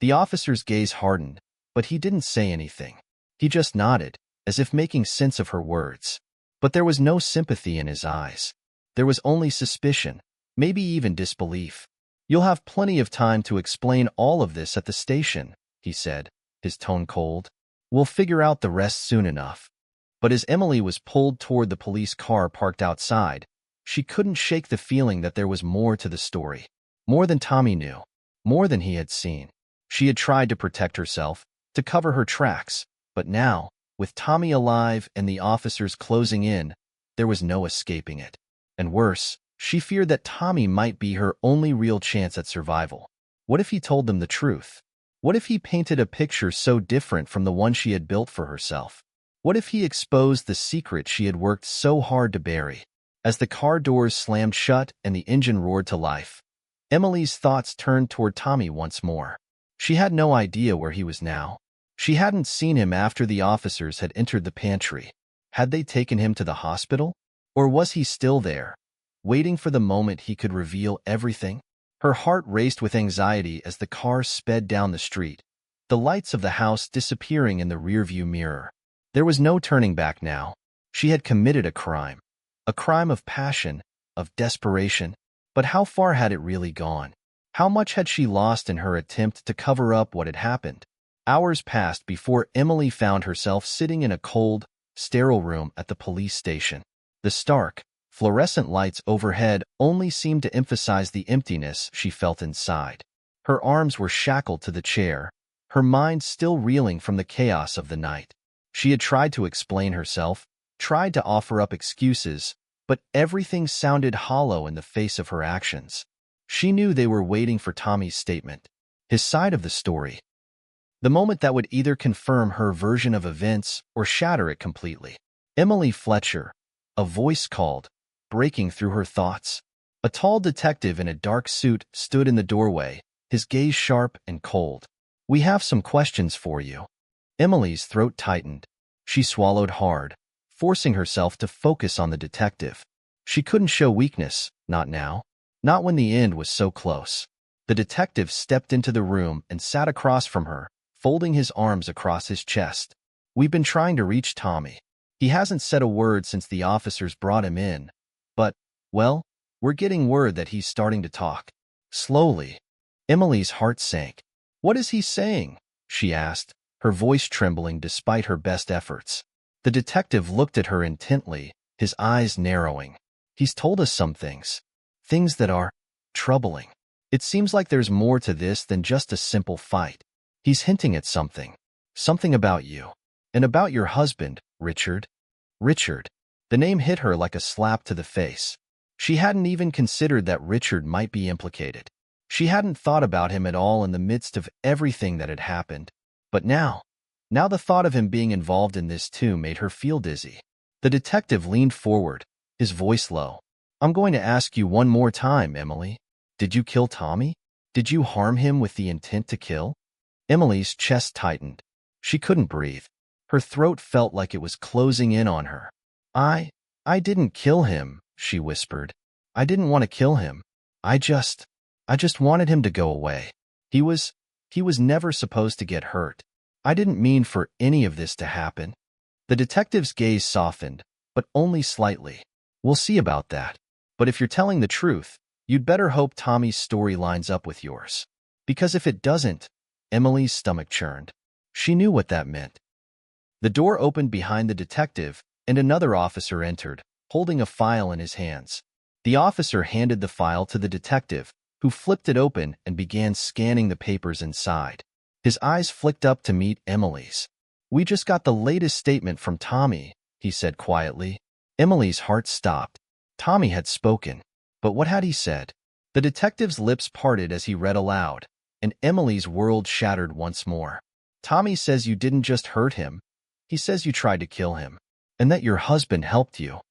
The officer's gaze hardened, but he didn't say anything. He just nodded, as if making sense of her words. But there was no sympathy in his eyes. There was only suspicion, maybe even disbelief. "You'll have plenty of time to explain all of this at the station," he said, his tone cold. "We'll figure out the rest soon enough." But as Emily was pulled toward the police car parked outside, she couldn't shake the feeling that there was more to the story. More than Tommy knew. More than he had seen. She had tried to protect herself, to cover her tracks, but now, with Tommy alive and the officers closing in, there was no escaping it. And worse, she feared that Tommy might be her only real chance at survival. What if he told them the truth? What if he painted a picture so different from the one she had built for herself? What if he exposed the secret she had worked so hard to bury? As the car doors slammed shut and the engine roared to life, Emily's thoughts turned toward Tommy once more. She had no idea where he was now. She hadn't seen him after the officers had entered the pantry. Had they taken him to the hospital? Or was he still there, waiting for the moment he could reveal everything? Her heart raced with anxiety as the car sped down the street, the lights of the house disappearing in the rearview mirror. There was no turning back now. She had committed a crime of passion, of desperation. But how far had it really gone? How much had she lost in her attempt to cover up what had happened? Hours passed before Emily found herself sitting in a cold, sterile room at the police station. The stark, fluorescent lights overhead only seemed to emphasize the emptiness she felt inside. Her arms were shackled to the chair, her mind still reeling from the chaos of the night. She had tried to explain herself, tried to offer up excuses, but everything sounded hollow in the face of her actions. She knew they were waiting for Tommy's statement, his side of the story. The moment that would either confirm her version of events or shatter it completely. "Emily Fletcher," a voice called, breaking through her thoughts. A tall detective in a dark suit stood in the doorway, his gaze sharp and cold. "We have some questions for you." Emily's throat tightened. She swallowed hard, forcing herself to focus on the detective. She couldn't show weakness, not now. Not when the end was so close. The detective stepped into the room and sat across from her, folding his arms across his chest. "We've been trying to reach Tommy. He hasn't said a word since the officers brought him in. But, well, we're getting word that he's starting to talk." Slowly, Emily's heart sank. "What is he saying?" she asked, her voice trembling despite her best efforts. The detective looked at her intently, his eyes narrowing. "He's told us some things. Things that are troubling. It seems like there's more to this than just a simple fight. He's hinting at something. Something about you. And about your husband, Richard." Richard. The name hit her like a slap to the face. She hadn't even considered that Richard might be implicated. She hadn't thought about him at all in the midst of everything that had happened. But now the thought of him being involved in this too made her feel dizzy. The detective leaned forward, his voice low. "I'm going to ask you one more time, Emily. Did you kill Tommy? Did you harm him with the intent to kill?" Emily's chest tightened. She couldn't breathe. Her throat felt like it was closing in on her. I didn't kill him," she whispered. "I didn't want to kill him. I just wanted him to go away. He was never supposed to get hurt. I didn't mean for any of this to happen." The detective's gaze softened, but only slightly. "We'll see about that. But if you're telling the truth, you'd better hope Tommy's story lines up with yours. Because if it doesn't," Emily's stomach churned. She knew what that meant. The door opened behind the detective, and another officer entered, holding a file in his hands. The officer handed the file to the detective, who flipped it open and began scanning the papers inside. His eyes flicked up to meet Emily's. "We just got the latest statement from Tommy," he said quietly. Emily's heart stopped. Tommy had spoken. But what had he said? The detective's lips parted as he read aloud, and Emily's world shattered once more. "Tommy says you didn't just hurt him. He says you tried to kill him, and that your husband helped you."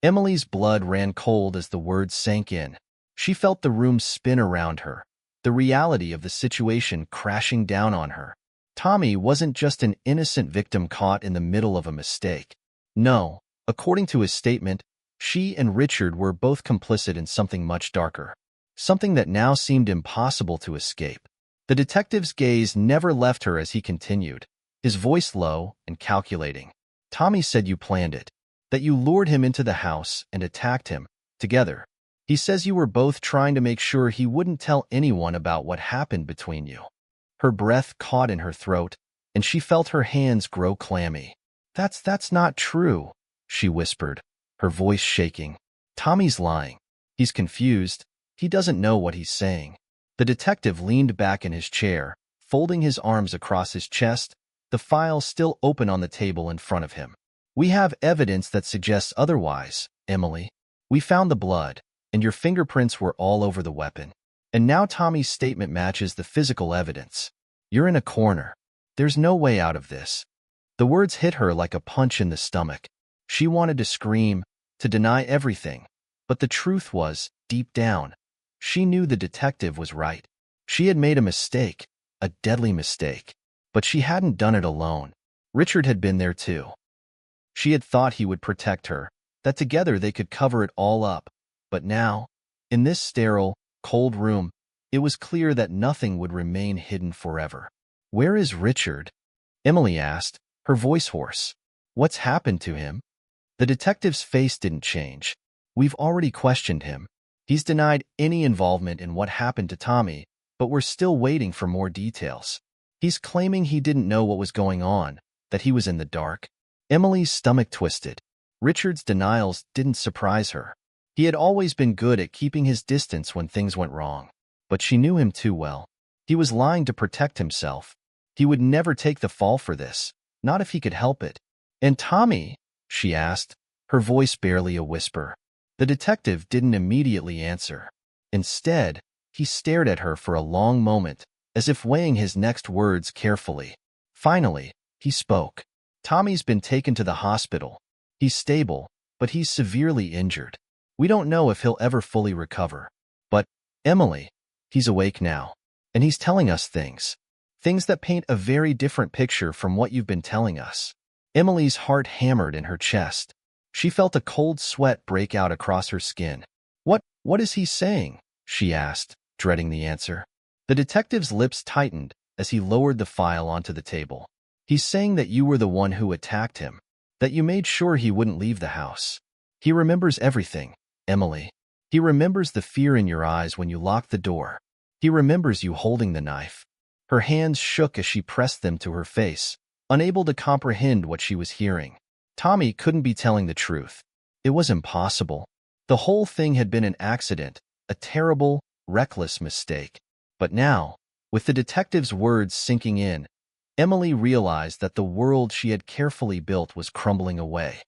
Emily's blood ran cold as the words sank in. She felt the room spin around her, the reality of the situation crashing down on her. Tommy wasn't just an innocent victim caught in the middle of a mistake. No, according to his statement, she and Richard were both complicit in something much darker, something that now seemed impossible to escape. The detective's gaze never left her as he continued, his voice low and calculating. Tommy said you planned it, that you lured him into the house and attacked him, together. He says you were both trying to make sure he wouldn't tell anyone about what happened between you. Her breath caught in her throat, and she felt her hands grow clammy. That's not true, she whispered, her voice shaking. Tommy's lying. He's confused. He doesn't know what he's saying. The detective leaned back in his chair, folding his arms across his chest, the file still open on the table in front of him. We have evidence that suggests otherwise, Emily. We found the blood, and your fingerprints were all over the weapon. And now Tommy's statement matches the physical evidence. You're in a corner. There's no way out of this. The words hit her like a punch in the stomach. She wanted to scream, to deny everything. But the truth was, deep down, she knew the detective was right. She had made a mistake, a deadly mistake. But she hadn't done it alone. Richard had been there too. She had thought he would protect her, that together they could cover it all up. But now, in this sterile, cold room, it was clear that nothing would remain hidden forever. Where is Richard? Emily asked, her voice hoarse. What's happened to him? The detective's face didn't change. We've already questioned him. He's denied any involvement in what happened to Tommy, but we're still waiting for more details. He's claiming he didn't know what was going on, that he was in the dark. Emily's stomach twisted. Richard's denials didn't surprise her. He had always been good at keeping his distance when things went wrong. But she knew him too well. He was lying to protect himself. He would never take the fall for this, not if he could help it. And Tommy? She asked, her voice barely a whisper. The detective didn't immediately answer. Instead, he stared at her for a long moment, as if weighing his next words carefully. Finally, he spoke. Tommy's been taken to the hospital. He's stable, but he's severely injured. We don't know if he'll ever fully recover. But, Emily, he's awake now. And he's telling us things. Things that paint a very different picture from what you've been telling us. Emily's heart hammered in her chest. She felt a cold sweat break out across her skin. What is he saying? She asked, dreading the answer. The detective's lips tightened as he lowered the file onto the table. He's saying that you were the one who attacked him, that you made sure he wouldn't leave the house. He remembers everything, Emily. He remembers the fear in your eyes when you locked the door. He remembers you holding the knife. Her hands shook as she pressed them to her face, unable to comprehend what she was hearing. Tommy couldn't be telling the truth. It was impossible. The whole thing had been an accident, a terrible, reckless mistake. But now, with the detective's words sinking in, Emily realized that the world she had carefully built was crumbling away.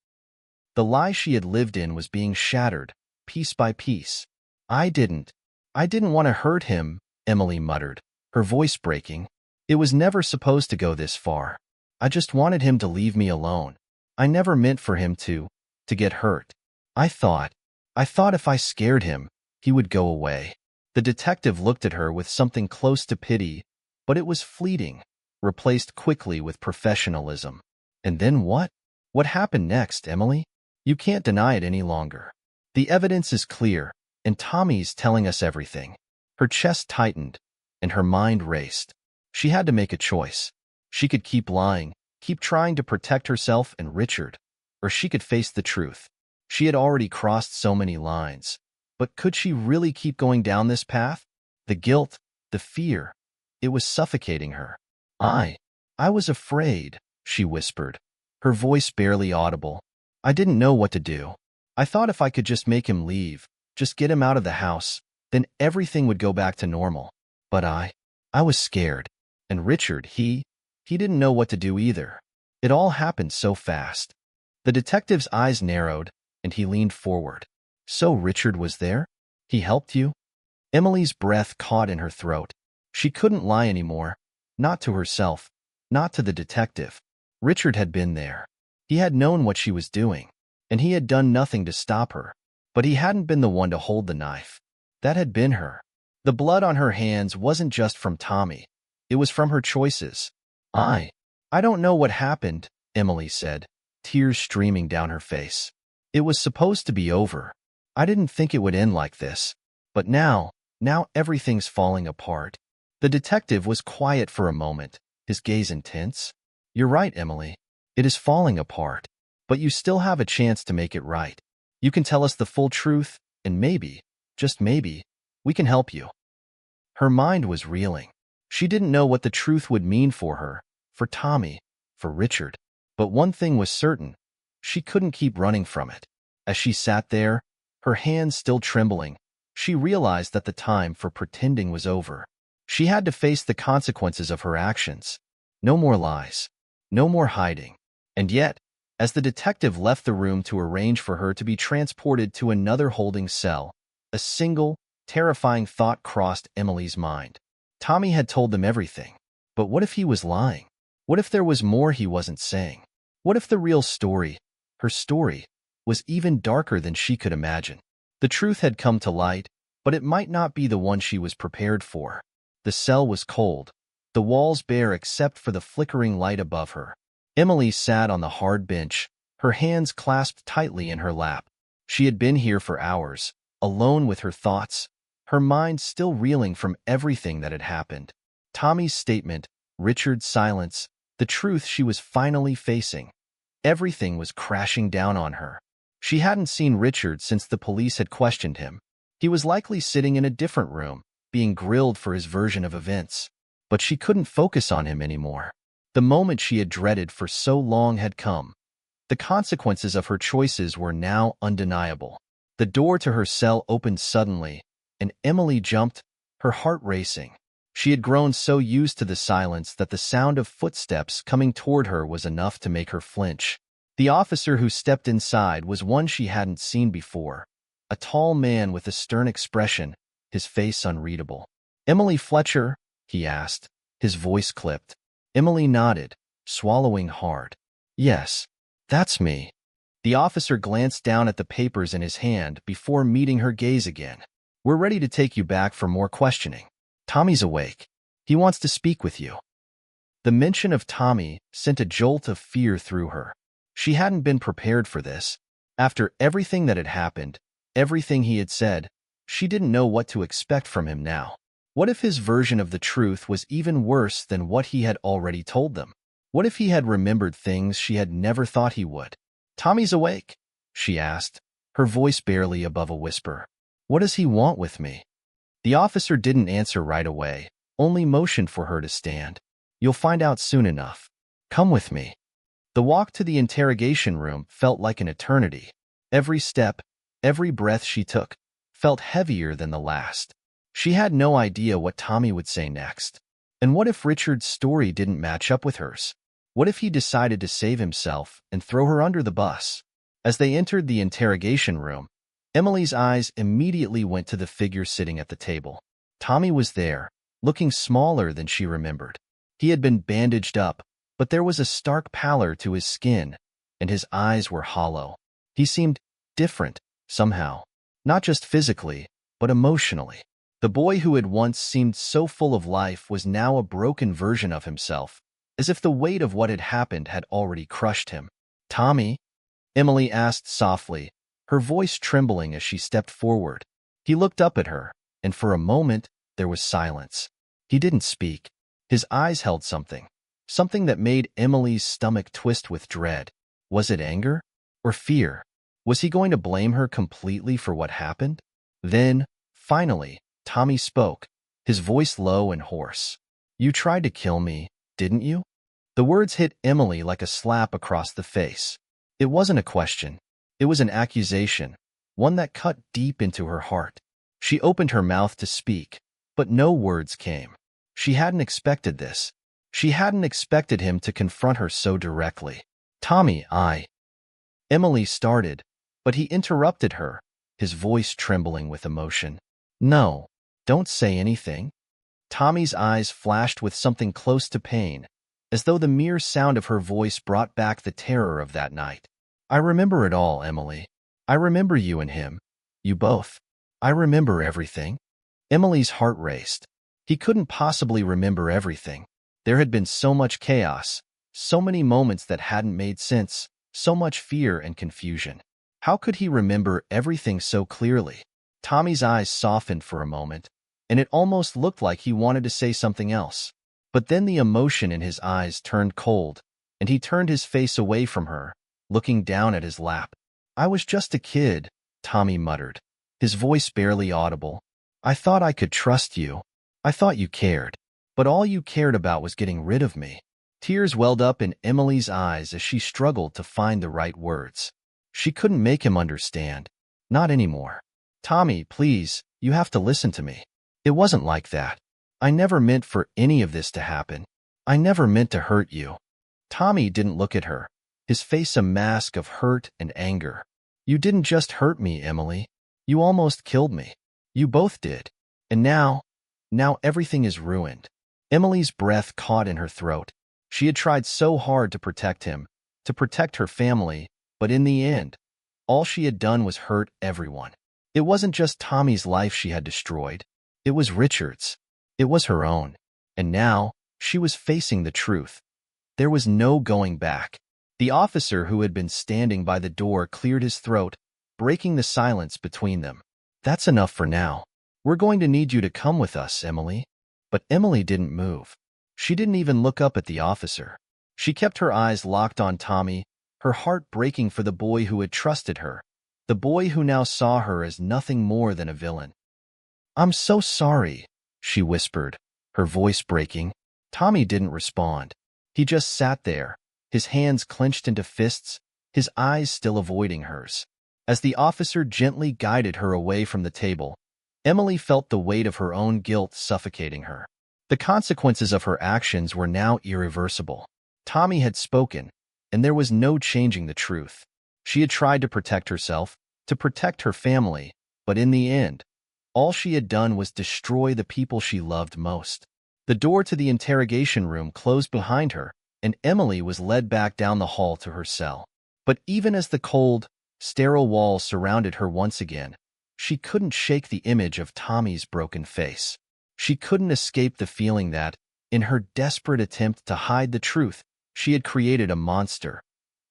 The lie she had lived in was being shattered, piece by piece. I didn't want to hurt him, Emily muttered, her voice breaking. It was never supposed to go this far. I just wanted him to leave me alone. I never meant for him to get hurt. I thought if I scared him, he would go away. The detective looked at her with something close to pity, but it was fleeting, replaced quickly with professionalism. And then what? What happened next, Emily? You can't deny it any longer. The evidence is clear, and Tommy's telling us everything. Her chest tightened, and her mind raced. She had to make a choice. She could keep lying, keep trying to protect herself and Richard, or she could face the truth. She had already crossed so many lines. But could she really keep going down this path? The guilt, the fear, it was suffocating her. I was afraid, she whispered, her voice barely audible. I didn't know what to do. I thought if I could just make him leave, just get him out of the house, then everything would go back to normal. But I was scared. And Richard, he didn't know what to do either. It all happened so fast. The detective's eyes narrowed, and he leaned forward. So Richard was there? He helped you? Emily's breath caught in her throat. She couldn't lie anymore. Not to herself, not to the detective. Richard had been there. He had known what she was doing, and he had done nothing to stop her. But he hadn't been the one to hold the knife. That had been her. The blood on her hands wasn't just from Tommy. It was from her choices. I don't know what happened, Emily said, tears streaming down her face. It was supposed to be over. I didn't think it would end like this. But now everything's falling apart. The detective was quiet for a moment, his gaze intense. You're right, Emily. It is falling apart. But you still have a chance to make it right. You can tell us the full truth, and maybe, just maybe, we can help you. Her mind was reeling. She didn't know what the truth would mean for her, for Tommy, for Richard. But one thing was certain. She couldn't keep running from it. As she sat there, her hands still trembling, she realized that the time for pretending was over. She had to face the consequences of her actions. No more lies. No more hiding. And yet, as the detective left the room to arrange for her to be transported to another holding cell, a single, terrifying thought crossed Emily's mind. Tommy had told them everything. But what if he was lying? What if there was more he wasn't saying? What if the real story, her story, was even darker than she could imagine? The truth had come to light, but it might not be the one she was prepared for. The cell was cold, the walls bare except for the flickering light above her. Emily sat on the hard bench, her hands clasped tightly in her lap. She had been here for hours, alone with her thoughts, her mind still reeling from everything that had happened. Tommy's statement, Richard's silence, the truth she was finally facing. Everything was crashing down on her. She hadn't seen Richard since the police had questioned him. He was likely sitting in a different room, being grilled for his version of events. But she couldn't focus on him anymore. The moment she had dreaded for so long had come. The consequences of her choices were now undeniable. The door to her cell opened suddenly, and Emily jumped, her heart racing. She had grown so used to the silence that the sound of footsteps coming toward her was enough to make her flinch. The officer who stepped inside was one she hadn't seen before. A tall man with a stern expression, his face unreadable. "Emily Fletcher?" he asked, his voice clipped. Emily nodded, swallowing hard. "Yes, that's me." The officer glanced down at the papers in his hand before meeting her gaze again. "We're ready to take you back for more questioning. Tommy's awake. He wants to speak with you." The mention of Tommy sent a jolt of fear through her. She hadn't been prepared for this. After everything that had happened, everything he had said, she didn't know what to expect from him now. What if his version of the truth was even worse than what he had already told them? What if he had remembered things she had never thought he would? "Tommy's awake?" she asked, her voice barely above a whisper. "What does he want with me?" The officer didn't answer right away, only motioned for her to stand. "You'll find out soon enough. Come with me." The walk to the interrogation room felt like an eternity. Every step, every breath she took, felt heavier than the last. She had no idea what Tommy would say next. And what if Richard's story didn't match up with hers? What if he decided to save himself and throw her under the bus? As they entered the interrogation room, Emily's eyes immediately went to the figure sitting at the table. Tommy was there, looking smaller than she remembered. He had been bandaged up, but there was a stark pallor to his skin, and his eyes were hollow. He seemed different, somehow. Not just physically, but emotionally. The boy who had once seemed so full of life was now a broken version of himself, as if the weight of what had happened had already crushed him. "Tommy?" Emily asked softly, her voice trembling as she stepped forward. He looked up at her, and for a moment there was silence. He didn't speak. His eyes held something. Something that made Emily's stomach twist with dread. Was it anger? Or fear? Was he going to blame her completely for what happened? Then, finally, Tommy spoke, his voice low and hoarse. "You tried to kill me, didn't you?" The words hit Emily like a slap across the face. It wasn't a question. It was an accusation, one that cut deep into her heart. She opened her mouth to speak, but no words came. She hadn't expected this. She hadn't expected him to confront her so directly. "Tommy, Emily started, but he interrupted her, his voice trembling with emotion. "No, don't say anything." Tommy's eyes flashed with something close to pain, as though the mere sound of her voice brought back the terror of that night. "I remember it all, Emily. I remember you and him. You both. I remember everything." Emily's heart raced. He couldn't possibly remember everything. There had been so much chaos, so many moments that hadn't made sense, so much fear and confusion. How could he remember everything so clearly? Tommy's eyes softened for a moment, and it almost looked like he wanted to say something else. But then the emotion in his eyes turned cold, and he turned his face away from her, looking down at his lap. "I was just a kid," Tommy muttered, his voice barely audible. "I thought I could trust you. I thought you cared. But all you cared about was getting rid of me." Tears welled up in Emily's eyes as she struggled to find the right words. She couldn't make him understand. Not anymore. "Tommy, please, you have to listen to me. It wasn't like that. I never meant for any of this to happen. I never meant to hurt you." Tommy didn't look at her, his face a mask of hurt and anger. "You didn't just hurt me, Emily. You almost killed me. You both did. And now everything is ruined." Emily's breath caught in her throat. She had tried so hard to protect him, to protect her family, but in the end, all she had done was hurt everyone. It wasn't just Tommy's life she had destroyed. It was Richard's. It was her own. And now, she was facing the truth. There was no going back. The officer who had been standing by the door cleared his throat, breaking the silence between them. "That's enough for now. We're going to need you to come with us, Emily." But Emily didn't move. She didn't even look up at the officer. She kept her eyes locked on Tommy, her heart breaking for the boy who had trusted her, the boy who now saw her as nothing more than a villain. "I'm so sorry," she whispered, her voice breaking. Tommy didn't respond. He just sat there, his hands clenched into fists, his eyes still avoiding hers. As the officer gently guided her away from the table, Emily felt the weight of her own guilt suffocating her. The consequences of her actions were now irreversible. Tommy had spoken, and there was no changing the truth. She had tried to protect herself, to protect her family, but in the end, all she had done was destroy the people she loved most. The door to the interrogation room closed behind her, and Emily was led back down the hall to her cell. But even as the cold, sterile walls surrounded her once again, she couldn't shake the image of Tommy's broken face. She couldn't escape the feeling that, in her desperate attempt to hide the truth, she had created a monster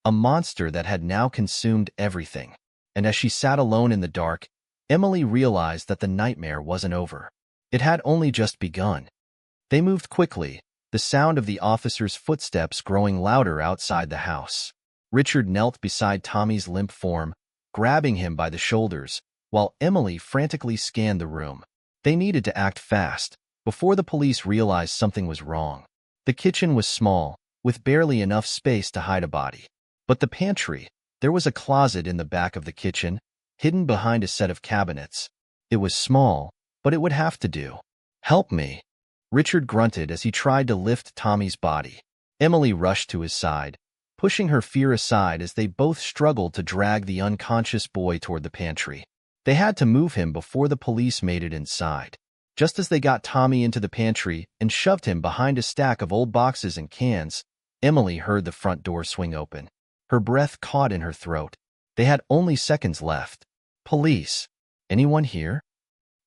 that had now consumed everything. And as she sat alone in the dark, Emily realized that the nightmare wasn't over. It had only just begun. They moved quickly, the sound of the officer's footsteps growing louder outside the house. Richard knelt beside Tommy's limp form, grabbing him by the shoulders, while Emily frantically scanned the room. They needed to act fast, before the police realized something was wrong. The kitchen was small, with barely enough space to hide a body. But the pantry, there was a closet in the back of the kitchen, hidden behind a set of cabinets. It was small, but it would have to do. "Help me," Richard grunted as he tried to lift Tommy's body. Emily rushed to his side, pushing her fear aside as they both struggled to drag the unconscious boy toward the pantry. They had to move him before the police made it inside. Just as they got Tommy into the pantry and shoved him behind a stack of old boxes and cans, Emily heard the front door swing open. Her breath caught in her throat. They had only seconds left. "Police. Anyone here?"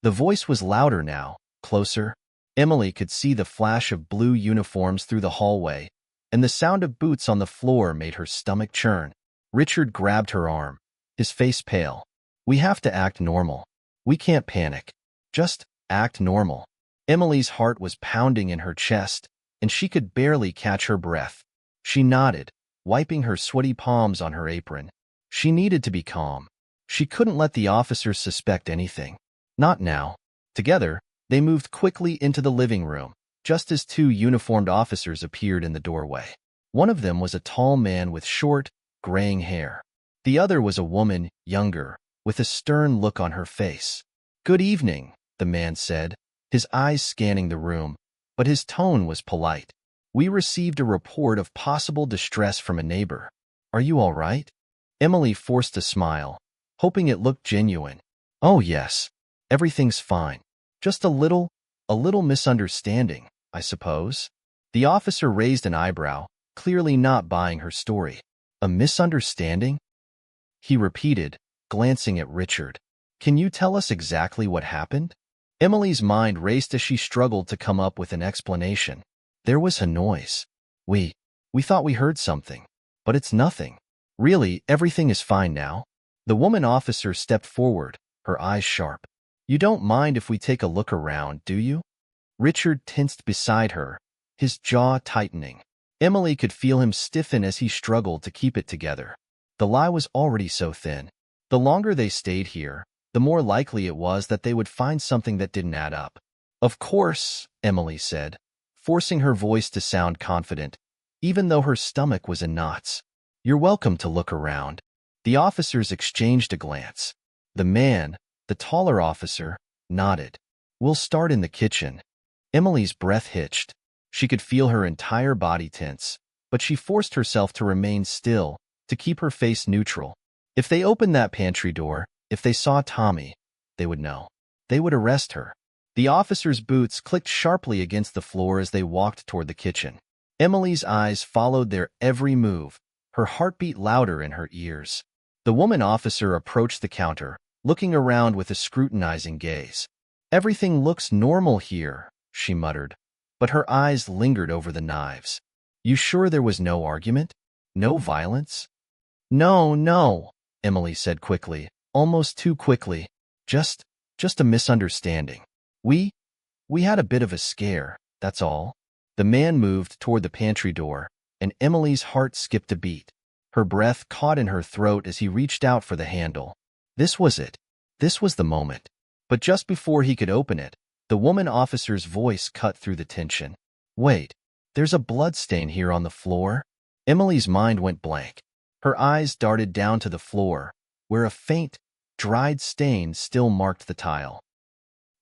The voice was louder now, closer. Emily could see the flash of blue uniforms through the hallway, and the sound of boots on the floor made her stomach churn. Richard grabbed her arm, his face pale. "We have to act normal. We can't panic. Just act normal." Emily's heart was pounding in her chest, and she could barely catch her breath. She nodded, wiping her sweaty palms on her apron. She needed to be calm. She couldn't let the officers suspect anything. Not now. Together, they moved quickly into the living room, just as two uniformed officers appeared in the doorway. One of them was a tall man with short, graying hair. The other was a woman, younger, with a stern look on her face. "Good evening," the man said, his eyes scanning the room, but his tone was polite. "We received a report of possible distress from a neighbor. Are you all right?" Emily forced a smile, hoping it looked genuine. "Oh yes, everything's fine. Just a little misunderstanding, I suppose." The officer raised an eyebrow, clearly not buying her story. "A misunderstanding?" he repeated, glancing at Richard. "Can you tell us exactly what happened?" Emily's mind raced as she struggled to come up with an explanation. "There was a noise. We thought we heard something, but it's nothing. Really, everything is fine now." The woman officer stepped forward, her eyes sharp. You don't mind if we take a look around, do you? Richard tensed beside her, his jaw tightening. Emily could feel him stiffen as he struggled to keep it together. The lie was already so thin. The longer they stayed here, the more likely it was that they would find something that didn't add up. Of course, Emily said, forcing her voice to sound confident, even though her stomach was in knots. You're welcome to look around. The officers exchanged a glance. The man, the taller officer, nodded. We'll start in the kitchen. Emily's breath hitched. She could feel her entire body tense, but she forced herself to remain still, to keep her face neutral. If they opened that pantry door, if they saw Tommy, they would know. They would arrest her. The officer's boots clicked sharply against the floor as they walked toward the kitchen. Emily's eyes followed their every move, her heartbeat louder in her ears. The woman officer approached the counter, looking around with a scrutinizing gaze. Everything looks normal here, she muttered, but her eyes lingered over the knives. You sure there was no argument? No violence? No, Emily said quickly, almost too quickly. Just a misunderstanding. We had a bit of a scare, that's all. The man moved toward the pantry door, and Emily's heart skipped a beat. Her breath caught in her throat as he reached out for the handle. This was it. This was the moment. But just before he could open it, the woman officer's voice cut through the tension. Wait, there's a bloodstain here on the floor? Emily's mind went blank. Her eyes darted down to the floor, where a faint, dried stain still marked the tile.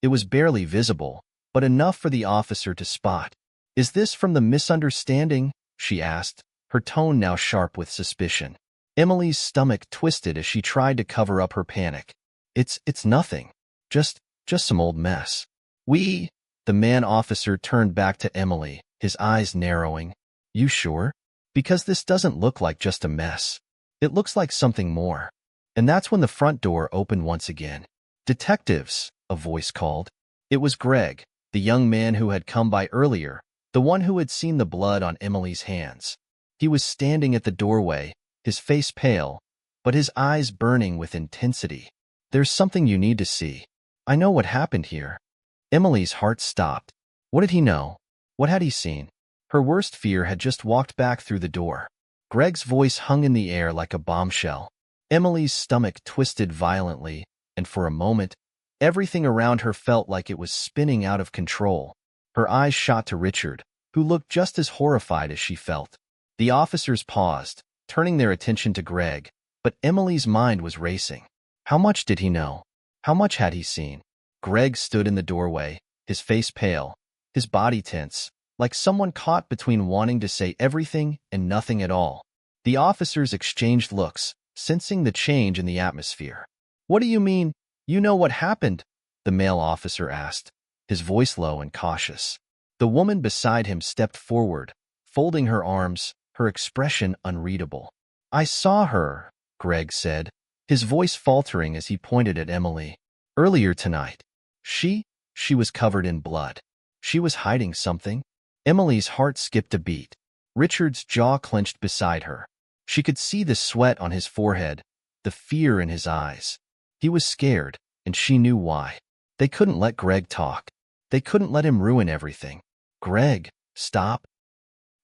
It was barely visible, but enough for the officer to spot. Is this from the misunderstanding? She asked, her tone now sharp with suspicion. Emily's stomach twisted as she tried to cover up her panic. It's nothing. Just some old mess. The man officer turned back to Emily, his eyes narrowing. You sure? Because this doesn't look like just a mess. It looks like something more. And that's when the front door opened once again. Detectives, a voice called. It was Greg, the young man who had come by earlier, the one who had seen the blood on Emily's hands. He was standing at the doorway, his face pale, but his eyes burning with intensity. There's something you need to see. I know what happened here. Emily's heart stopped. What did he know? What had he seen? Her worst fear had just walked back through the door. Greg's voice hung in the air like a bombshell. Emily's stomach twisted violently, and for a moment, everything around her felt like it was spinning out of control. Her eyes shot to Richard, who looked just as horrified as she felt. The officers paused, turning their attention to Greg, but Emily's mind was racing. How much did he know? How much had he seen? Greg stood in the doorway, his face pale, his body tense, like someone caught between wanting to say everything and nothing at all. The officers exchanged looks, sensing the change in the atmosphere. What do you mean, you know what happened? The male officer asked, his voice low and cautious. The woman beside him stepped forward, folding her arms, her expression unreadable. I saw her, Greg said, his voice faltering as he pointed at Emily. Earlier tonight. She was covered in blood. She was hiding something. Emily's heart skipped a beat. Richard's jaw clenched beside her. She could see the sweat on his forehead, the fear in his eyes. He was scared, and she knew why. They couldn't let Greg talk. They couldn't let him ruin everything. Greg, stop.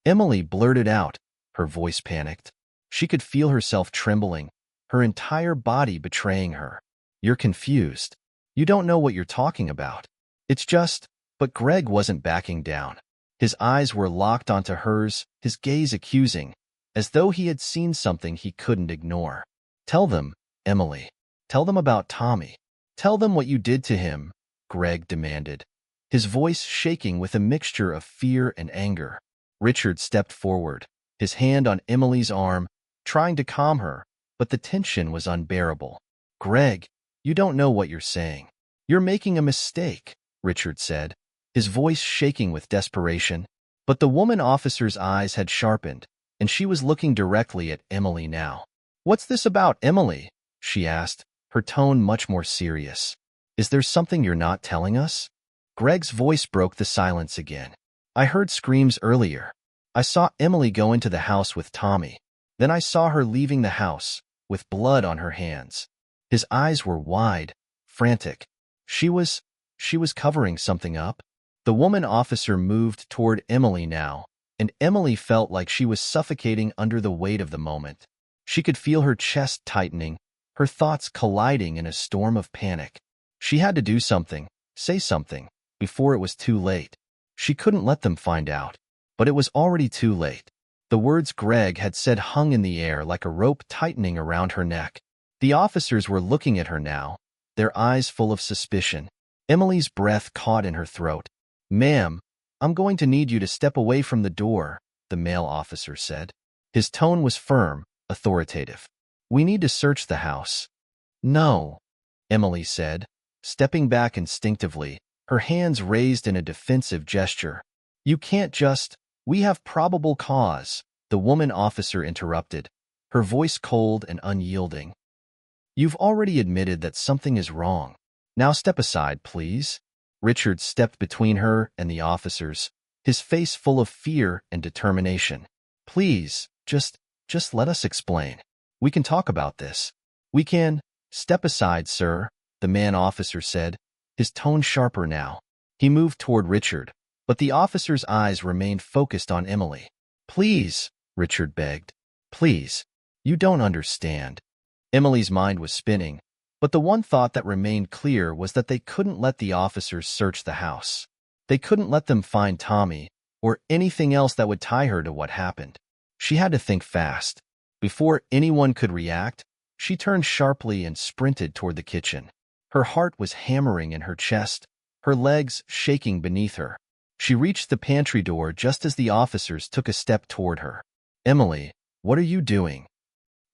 Emily blurted out, her voice panicked. She could feel herself trembling, her entire body betraying her. You're confused. You don't know what you're talking about. It's just, but Greg wasn't backing down. His eyes were locked onto hers, his gaze accusing, as though he had seen something he couldn't ignore. Tell them, Emily. Tell them about Tommy. Tell them what you did to him, Greg demanded, his voice shaking with a mixture of fear and anger. Richard stepped forward, his hand on Emily's arm, trying to calm her, but the tension was unbearable. Greg, you don't know what you're saying. You're making a mistake, Richard said, his voice shaking with desperation. But the woman officer's eyes had sharpened, and she was looking directly at Emily now. What's this about, Emily? She asked, her tone much more serious. Is there something you're not telling us? Greg's voice broke the silence again. I heard screams earlier. I saw Emily go into the house with Tommy. Then I saw her leaving the house, with blood on her hands. His eyes were wide, frantic. She was covering something up. The woman officer moved toward Emily now, and Emily felt like she was suffocating under the weight of the moment. She could feel her chest tightening, her thoughts colliding in a storm of panic. She had to do something, say something, before it was too late. She couldn't let them find out. But it was already too late. The words Greg had said hung in the air like a rope tightening around her neck. The officers were looking at her now, their eyes full of suspicion. Emily's breath caught in her throat. "Ma'am, I'm going to need you to step away from the door," the male officer said. His tone was firm, authoritative. "We need to search the house." "No," Emily said, stepping back instinctively, her hands raised in a defensive gesture. "You can't just— We have probable cause," the woman officer interrupted, her voice cold and unyielding. "You've already admitted that something is wrong. Now step aside, please." Richard stepped between her and the officers, his face full of fear and determination. "Please, just let us explain. We can talk about this. We can— Step aside, sir," the man officer said, his tone sharper now. He moved toward Richard, but the officer's eyes remained focused on Emily. "Please," Richard begged. "Please. You don't understand." Emily's mind was spinning, but the one thought that remained clear was that they couldn't let the officers search the house. They couldn't let them find Tommy, or anything else that would tie her to what happened. She had to think fast. Before anyone could react, she turned sharply and sprinted toward the kitchen. Her heart was hammering in her chest, her legs shaking beneath her. She reached the pantry door just as the officers took a step toward her. "Emily, what are you doing?"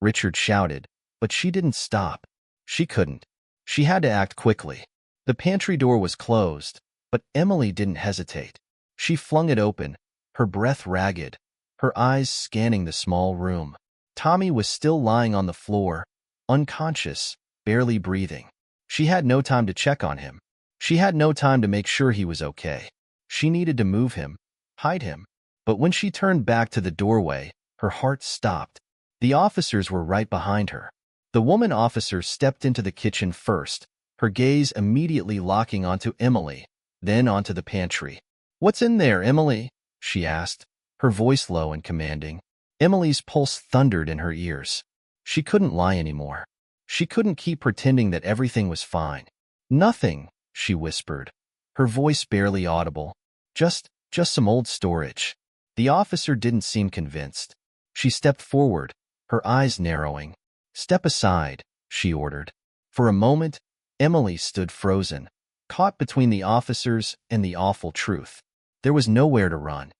Richard shouted, but she didn't stop. She couldn't. She had to act quickly. The pantry door was closed, but Emily didn't hesitate. She flung it open, her breath ragged, her eyes scanning the small room. Tommy was still lying on the floor, unconscious, barely breathing. She had no time to check on him. She had no time to make sure he was okay. She needed to move him, hide him. But when she turned back to the doorway, her heart stopped. The officers were right behind her. The woman officer stepped into the kitchen first, her gaze immediately locking onto Emily, then onto the pantry. "What's in there, Emily?" she asked, her voice low and commanding. Emily's pulse thundered in her ears. She couldn't lie anymore. She couldn't keep pretending that everything was fine. "Nothing," she whispered, her voice barely audible. Just some old storage." The officer didn't seem convinced. She stepped forward, her eyes narrowing. "Step aside," she ordered. For a moment, Emily stood frozen, caught between the officers and the awful truth. There was nowhere to run,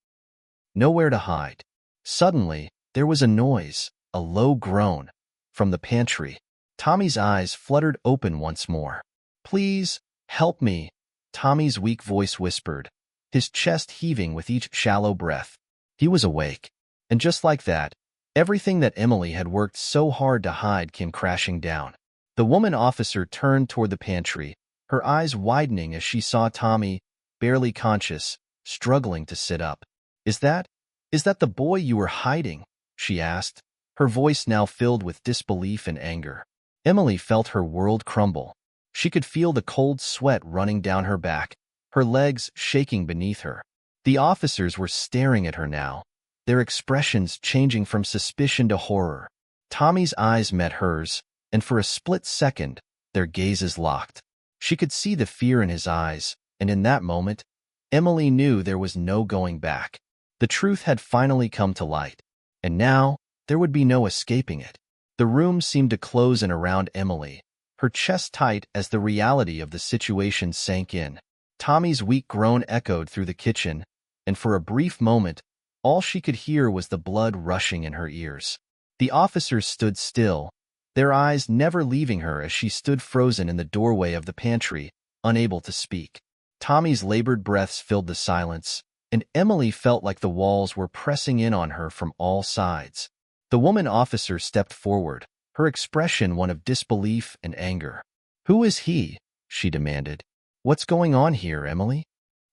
nowhere to hide. Suddenly, there was a noise, a low groan, from the pantry. Tommy's eyes fluttered open once more. "Please, help me," Tommy's weak voice whispered, his chest heaving with each shallow breath. He was awake. And just like that, everything that Emily had worked so hard to hide came crashing down. The woman officer turned toward the pantry, her eyes widening as she saw Tommy, barely conscious, struggling to sit up. Is that the boy you were hiding?" she asked, her voice now filled with disbelief and anger. Emily felt her world crumble. She could feel the cold sweat running down her back, her legs shaking beneath her. The officers were staring at her now, their expressions changing from suspicion to horror. Tommy's eyes met hers, and for a split second, their gazes locked. She could see the fear in his eyes, and in that moment, Emily knew there was no going back. The truth had finally come to light, and now there would be no escaping it. The room seemed to close in around Emily, her chest tight as the reality of the situation sank in. Tommy's weak groan echoed through the kitchen, and for a brief moment, all she could hear was the blood rushing in her ears. The officers stood still, their eyes never leaving her as she stood frozen in the doorway of the pantry, unable to speak. Tommy's labored breaths filled the silence, and Emily felt like the walls were pressing in on her from all sides. The woman officer stepped forward, her expression one of disbelief and anger. "Who is he?" she demanded. "What's going on here, Emily?"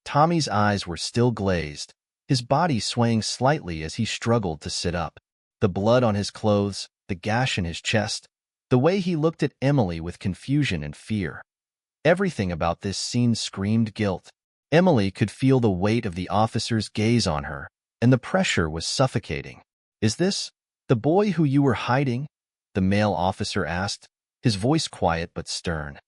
Tommy's eyes were still glazed, his body swaying slightly as he struggled to sit up. The blood on his clothes, the gash in his chest, the way he looked at Emily with confusion and fear. Everything about this scene screamed guilt. Emily could feel the weight of the officer's gaze on her, and the pressure was suffocating. "Is this the boy who you were hiding?" the male officer asked, his voice quiet but stern.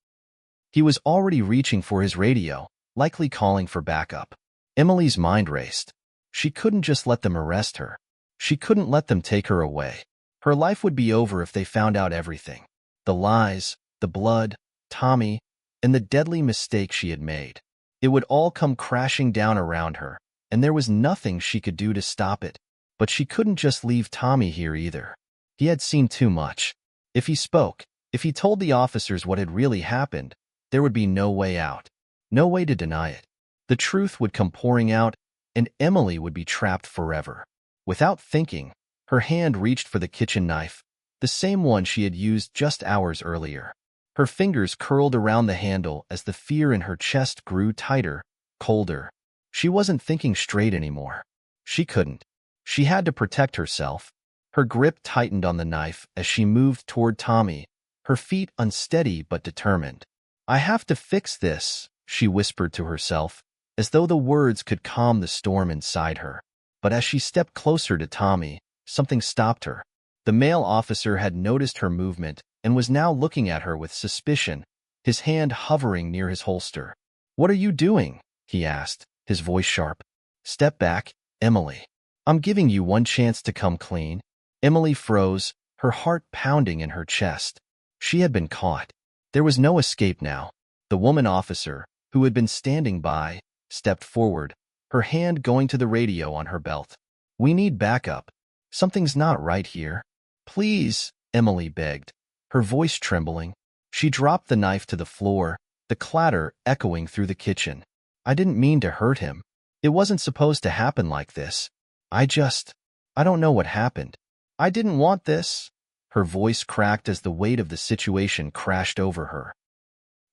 He was already reaching for his radio, likely calling for backup. Emily's mind raced. She couldn't just let them arrest her. She couldn't let them take her away. Her life would be over if they found out everything. The lies, the blood, Tommy, and the deadly mistake she had made. It would all come crashing down around her, and there was nothing she could do to stop it. But she couldn't just leave Tommy here either. He had seen too much. If he spoke, if he told the officers what had really happened, there would be no way out. No way to deny it. The truth would come pouring out, and Emily would be trapped forever. Without thinking, her hand reached for the kitchen knife, the same one she had used just hours earlier. Her fingers curled around the handle as the fear in her chest grew tighter, colder. She wasn't thinking straight anymore. She couldn't. She had to protect herself. Her grip tightened on the knife as she moved toward Tommy, her feet unsteady but determined. "I have to fix this," she whispered to herself, as though the words could calm the storm inside her. But as she stepped closer to Tommy, something stopped her. The male officer had noticed her movement and was now looking at her with suspicion, his hand hovering near his holster. "What are you doing?" he asked, his voice sharp. "Step back, Emily. I'm giving you one chance to come clean." Emily froze, her heart pounding in her chest. She had been caught. There was no escape now. The woman officer, who had been standing by, stepped forward, her hand going to the radio on her belt. "We need backup. Something's not right here." "Please," Emily begged, her voice trembling. She dropped the knife to the floor, the clatter echoing through the kitchen. "I didn't mean to hurt him. It wasn't supposed to happen like this. I don't know what happened. I didn't want this." Her voice cracked as the weight of the situation crashed over her.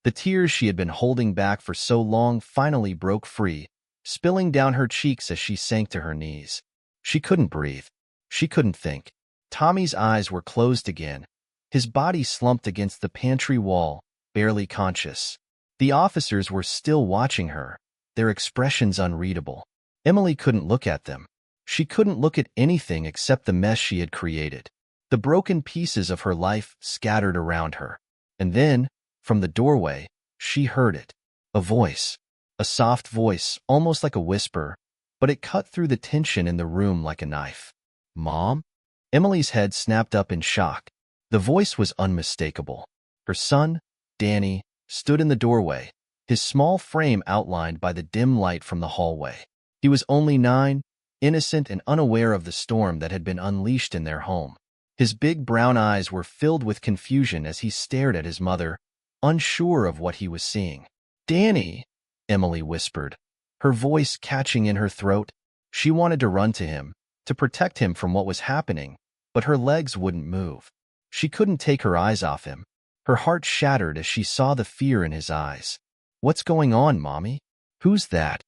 The tears she had been holding back for so long finally broke free, spilling down her cheeks as she sank to her knees. She couldn't breathe. She couldn't think. Tommy's eyes were closed again, his body slumped against the pantry wall, barely conscious. The officers were still watching her, their expressions unreadable. Emily couldn't look at them. She couldn't look at anything except the mess she had created, the broken pieces of her life scattered around her. And then, from the doorway, she heard it. A voice. A soft voice, almost like a whisper, but it cut through the tension in the room like a knife. "Mom?" Emily's head snapped up in shock. The voice was unmistakable. Her son, Danny, stood in the doorway, his small frame outlined by the dim light from the hallway. He was only 9, innocent and unaware of the storm that had been unleashed in their home. His big brown eyes were filled with confusion as he stared at his mother, unsure of what he was seeing. "Danny," Emily whispered, her voice catching in her throat. She wanted to run to him, to protect him from what was happening, but her legs wouldn't move. She couldn't take her eyes off him. Her heart shattered as she saw the fear in his eyes. "What's going on, Mommy?" "Who's that?"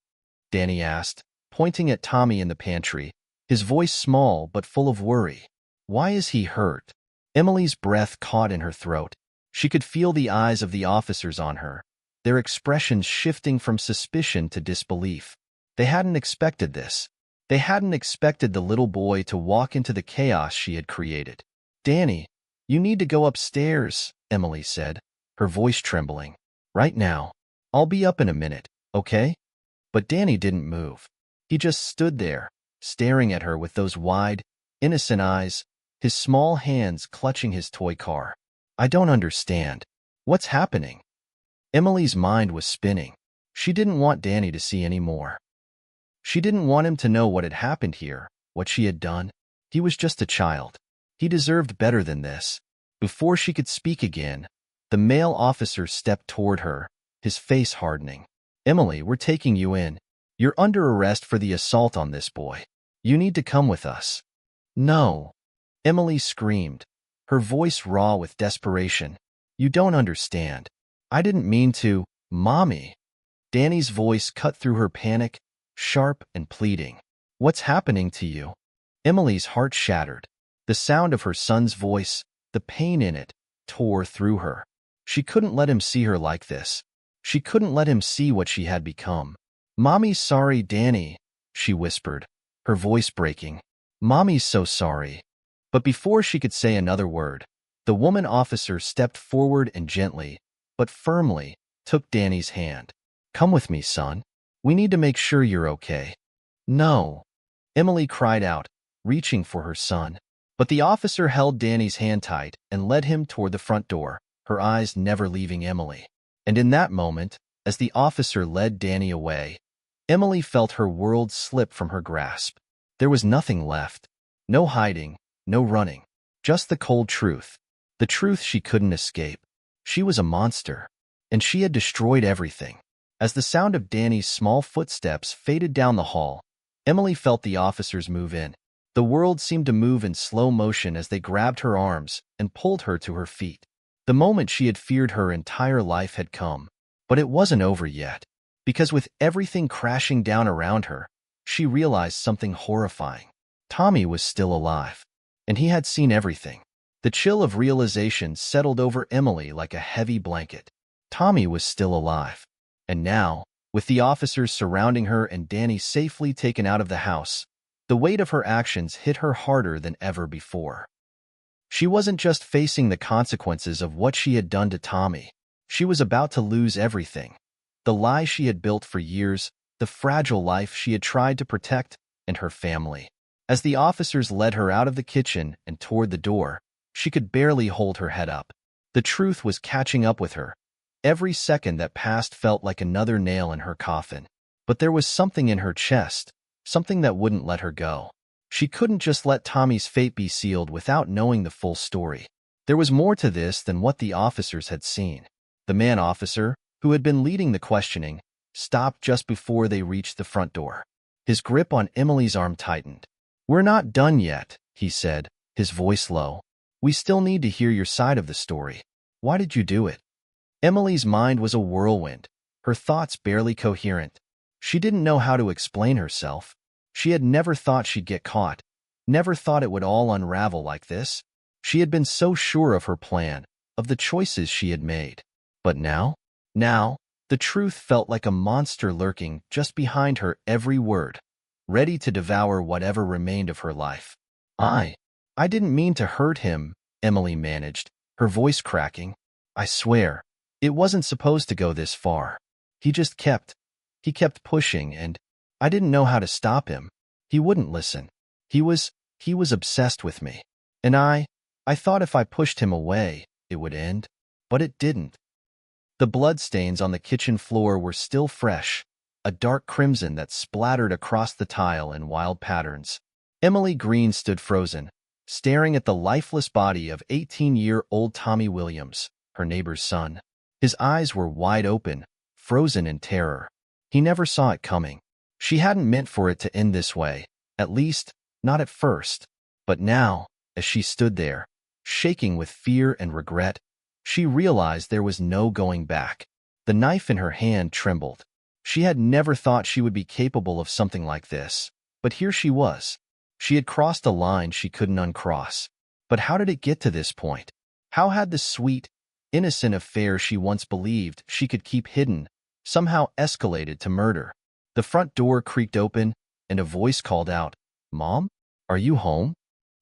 Danny asked, pointing at Tommy in the pantry, his voice small but full of worry. "Why is he hurt?" Emily's breath caught in her throat. She could feel the eyes of the officers on her, their expressions shifting from suspicion to disbelief. They hadn't expected this. They hadn't expected the little boy to walk into the chaos she had created. "Danny, you need to go upstairs," Emily said, her voice trembling. "Right now. I'll be up in a minute, okay?" But Danny didn't move. He just stood there, staring at her with those wide, innocent eyes, his small hands clutching his toy car. "I don't understand. What's happening?" Emily's mind was spinning. She didn't want Danny to see any more. She didn't want him to know what had happened here, what she had done. He was just a child. He deserved better than this. Before she could speak again, the male officer stepped toward her, his face hardening. "Emily, we're taking you in. You're under arrest for the assault on this boy. You need to come with us." "No," Emily screamed, her voice raw with desperation. "You don't understand. I didn't mean to, Mommy." Danny's voice cut through her panic, sharp and pleading. "What's happening to you?" Emily's heart shattered. The sound of her son's voice, the pain in it, tore through her. She couldn't let him see her like this. She couldn't let him see what she had become. "Mommy's sorry, Danny," she whispered, her voice breaking. "Mommy's so sorry." But before she could say another word, the woman officer stepped forward and gently, but firmly, took Danny's hand. "Come with me, son. We need to make sure you're okay." "No," Emily cried out, reaching for her son. But the officer held Danny's hand tight and led him toward the front door, her eyes never leaving Emily. And in that moment, as the officer led Danny away, Emily felt her world slip from her grasp. There was nothing left. No hiding, no running. Just the cold truth. The truth she couldn't escape. She was a monster, and she had destroyed everything. As the sound of Danny's small footsteps faded down the hall, Emily felt the officers move in. The world seemed to move in slow motion as they grabbed her arms and pulled her to her feet. The moment she had feared her entire life had come. But it wasn't over yet, because with everything crashing down around her, she realized something horrifying. Tommy was still alive, and he had seen everything. The chill of realization settled over Emily like a heavy blanket. Tommy was still alive. And now, with the officers surrounding her and Danny safely taken out of the house, the weight of her actions hit her harder than ever before. She wasn't just facing the consequences of what she had done to Tommy. She was about to lose everything. The lie she had built for years, the fragile life she had tried to protect, and her family. As the officers led her out of the kitchen and toward the door, she could barely hold her head up. The truth was catching up with her. Every second that passed felt like another nail in her coffin. But there was something in her chest, something that wouldn't let her go. She couldn't just let Tommy's fate be sealed without knowing the full story. There was more to this than what the officers had seen. The man officer, who had been leading the questioning, stopped just before they reached the front door. His grip on Emily's arm tightened. "We're not done yet," he said, his voice low. "We still need to hear your side of the story. Why did you do it?" Emily's mind was a whirlwind, her thoughts barely coherent. She didn't know how to explain herself. She had never thought she'd get caught, never thought it would all unravel like this. She had been so sure of her plan, of the choices she had made. But now, the truth felt like a monster lurking just behind her every word, ready to devour whatever remained of her life. I didn't mean to hurt him," Emily managed, her voice cracking. "I swear, it wasn't supposed to go this far. He kept pushing, and I didn't know how to stop him. He wouldn't listen. He was obsessed with me. And I thought if I pushed him away, it would end. But it didn't." The bloodstains on the kitchen floor were still fresh, a dark crimson that splattered across the tile in wild patterns. Emily Green stood frozen, staring at the lifeless body of 18-year-old Tommy Williams, her neighbor's son. His eyes were wide open, frozen in terror. He never saw it coming. She hadn't meant for it to end this way, at least, not at first. But now, as she stood there, shaking with fear and regret, she realized there was no going back. The knife in her hand trembled. She had never thought she would be capable of something like this, but here she was. She had crossed a line she couldn't uncross. But how did it get to this point? How had the sweet, innocent affair she once believed she could keep hidden somehow escalated to murder? The front door creaked open, and a voice called out, "Mom, are you home?"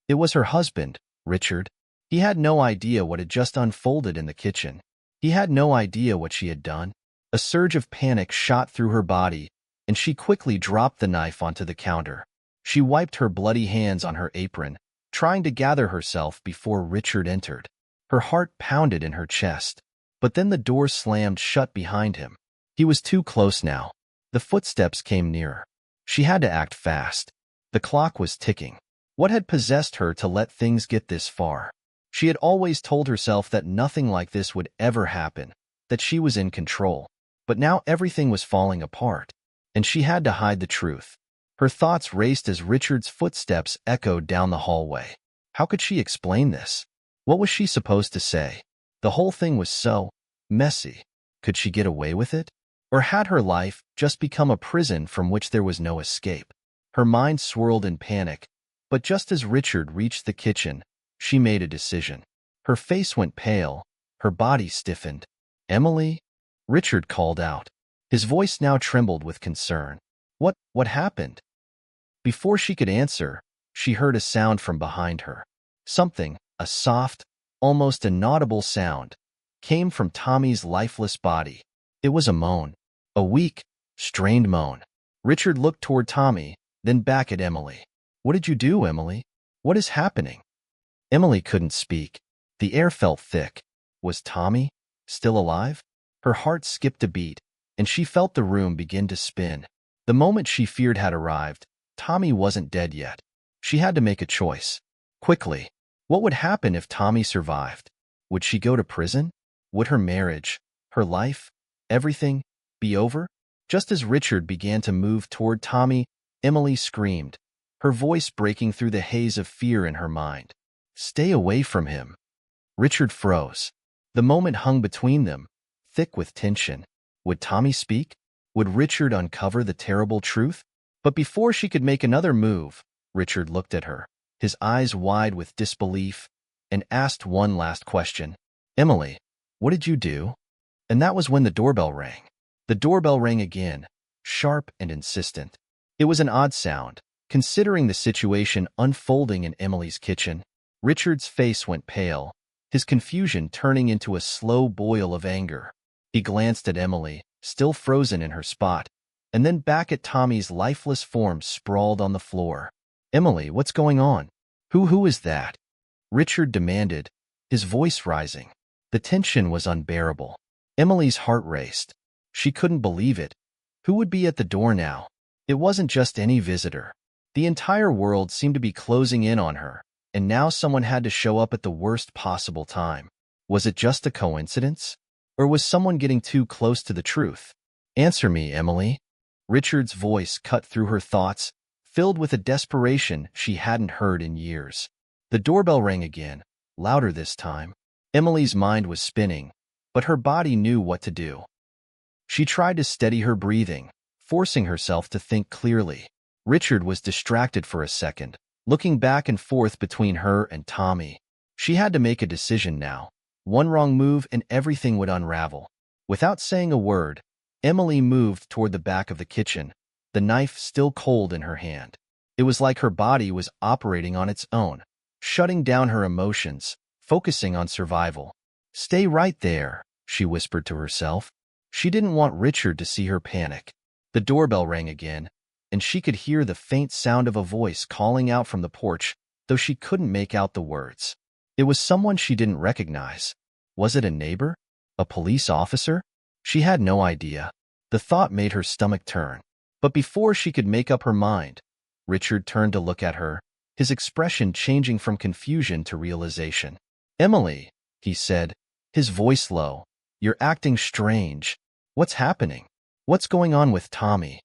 It was her husband, Richard. He had no idea what had just unfolded in the kitchen. He had no idea what she had done. A surge of panic shot through her body, and she quickly dropped the knife onto the counter. She wiped her bloody hands on her apron, trying to gather herself before Richard entered. Her heart pounded in her chest. But then the door slammed shut behind him. He was too close now. The footsteps came nearer. She had to act fast. The clock was ticking. What had possessed her to let things get this far? She had always told herself that nothing like this would ever happen, that she was in control. But now everything was falling apart, and she had to hide the truth. Her thoughts raced as Richard's footsteps echoed down the hallway. How could she explain this? What was she supposed to say? The whole thing was so messy. Could she get away with it? Or had her life just become a prison from which there was no escape? Her mind swirled in panic, but just as Richard reached the kitchen, she made a decision. Her face went pale, her body stiffened. "Emily?" Richard called out. His voice now trembled with concern. What happened? Before she could answer, she heard a sound from behind her. Something, a soft, almost inaudible sound, came from Tommy's lifeless body. It was a moan. A weak, strained moan. Richard looked toward Tommy, then back at Emily. What did you do, Emily? What is happening? Emily couldn't speak. The air felt thick. Was Tommy still alive? Her heart skipped a beat, and she felt the room begin to spin. The moment she feared had arrived. Tommy wasn't dead yet. She had to make a choice. Quickly. What would happen if Tommy survived? Would she go to prison? Would her marriage, her life, everything, be over? Just as Richard began to move toward Tommy, Emily screamed, her voice breaking through the haze of fear in her mind. Stay away from him. Richard froze. The moment hung between them, thick with tension. Would Tommy speak? Would Richard uncover the terrible truth? But before she could make another move, Richard looked at her, his eyes wide with disbelief, and asked one last question. Emily, what did you do? And that was when the doorbell rang. The doorbell rang again, sharp and insistent. It was an odd sound, considering the situation unfolding in Emily's kitchen. Richard's face went pale, his confusion turning into a slow boil of anger. He glanced at Emily, still frozen in her spot, and then back at Tommy's lifeless form sprawled on the floor. Emily, what's going on? Who is that? Richard demanded, his voice rising. The tension was unbearable. Emily's heart raced. She couldn't believe it. Who would be at the door now? It wasn't just any visitor. The entire world seemed to be closing in on her, and now someone had to show up at the worst possible time. Was it just a coincidence? Or was someone getting too close to the truth? Answer me, Emily. Richard's voice cut through her thoughts, filled with a desperation she hadn't heard in years. The doorbell rang again, louder this time. Emily's mind was spinning, but her body knew what to do. She tried to steady her breathing, forcing herself to think clearly. Richard was distracted for a second, looking back and forth between her and Tommy. She had to make a decision now. One wrong move and everything would unravel. Without saying a word, Emily moved toward the back of the kitchen, the knife still cold in her hand. It was like her body was operating on its own, shutting down her emotions, focusing on survival. Stay right there, she whispered to herself. She didn't want Richard to see her panic. The doorbell rang again, and she could hear the faint sound of a voice calling out from the porch, though she couldn't make out the words. It was someone she didn't recognize. Was it a neighbor? A police officer? She had no idea. The thought made her stomach turn. But before she could make up her mind, Richard turned to look at her, his expression changing from confusion to realization. Emily, he said, his voice low, you're acting strange. What's happening? What's going on with Tommy?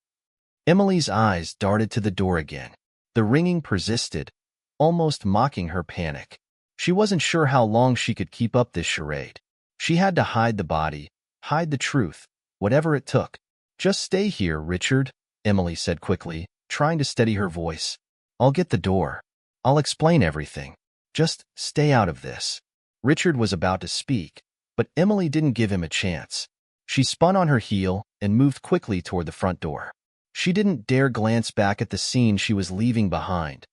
Emily's eyes darted to the door again. The ringing persisted, almost mocking her panic. She wasn't sure how long she could keep up this charade. She had to hide the body, hide the truth, whatever it took. Just stay here, Richard, Emily said quickly, trying to steady her voice. I'll get the door. I'll explain everything. Just stay out of this. Richard was about to speak, but Emily didn't give him a chance. She spun on her heel and moved quickly toward the front door. She didn't dare glance back at the scene she was leaving behind.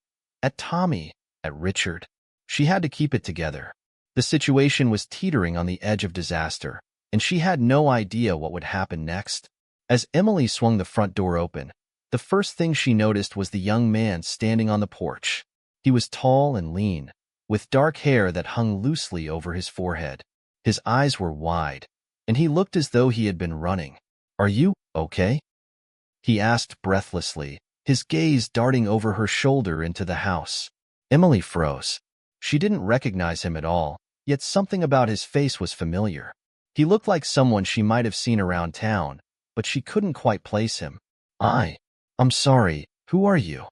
At Tommy, at Richard. She had to keep it together. The situation was teetering on the edge of disaster, and she had no idea what would happen next. As Emily swung the front door open, the first thing she noticed was the young man standing on the porch. He was tall and lean, with dark hair that hung loosely over his forehead. His eyes were wide, and he looked as though he had been running. Are you okay? He asked breathlessly, his gaze darting over her shoulder into the house. Emily froze. She didn't recognize him at all, yet something about his face was familiar. He looked like someone she might have seen around town, but she couldn't quite place him. I'm sorry, who are you?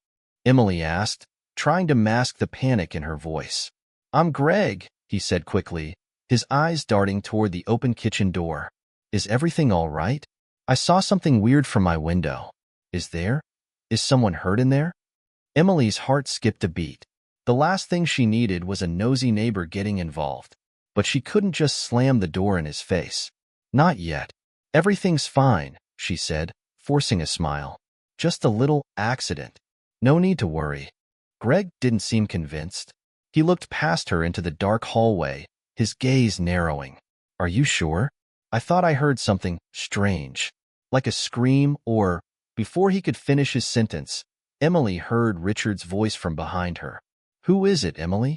Emily asked, trying to mask the panic in her voice. I'm Greg, he said quickly, his eyes darting toward the open kitchen door. Is everything all right? I saw something weird from my window. Is someone hurt in there? Emily's heart skipped a beat. The last thing she needed was a nosy neighbor getting involved. But she couldn't just slam the door in his face. Not yet. Everything's fine, she said, forcing a smile. Just a little accident. No need to worry. Greg didn't seem convinced. He looked past her into the dark hallway, his gaze narrowing. Are you sure? I thought I heard something strange, like a scream or… Before he could finish his sentence, Emily heard Richard's voice from behind her. Who is it, Emily?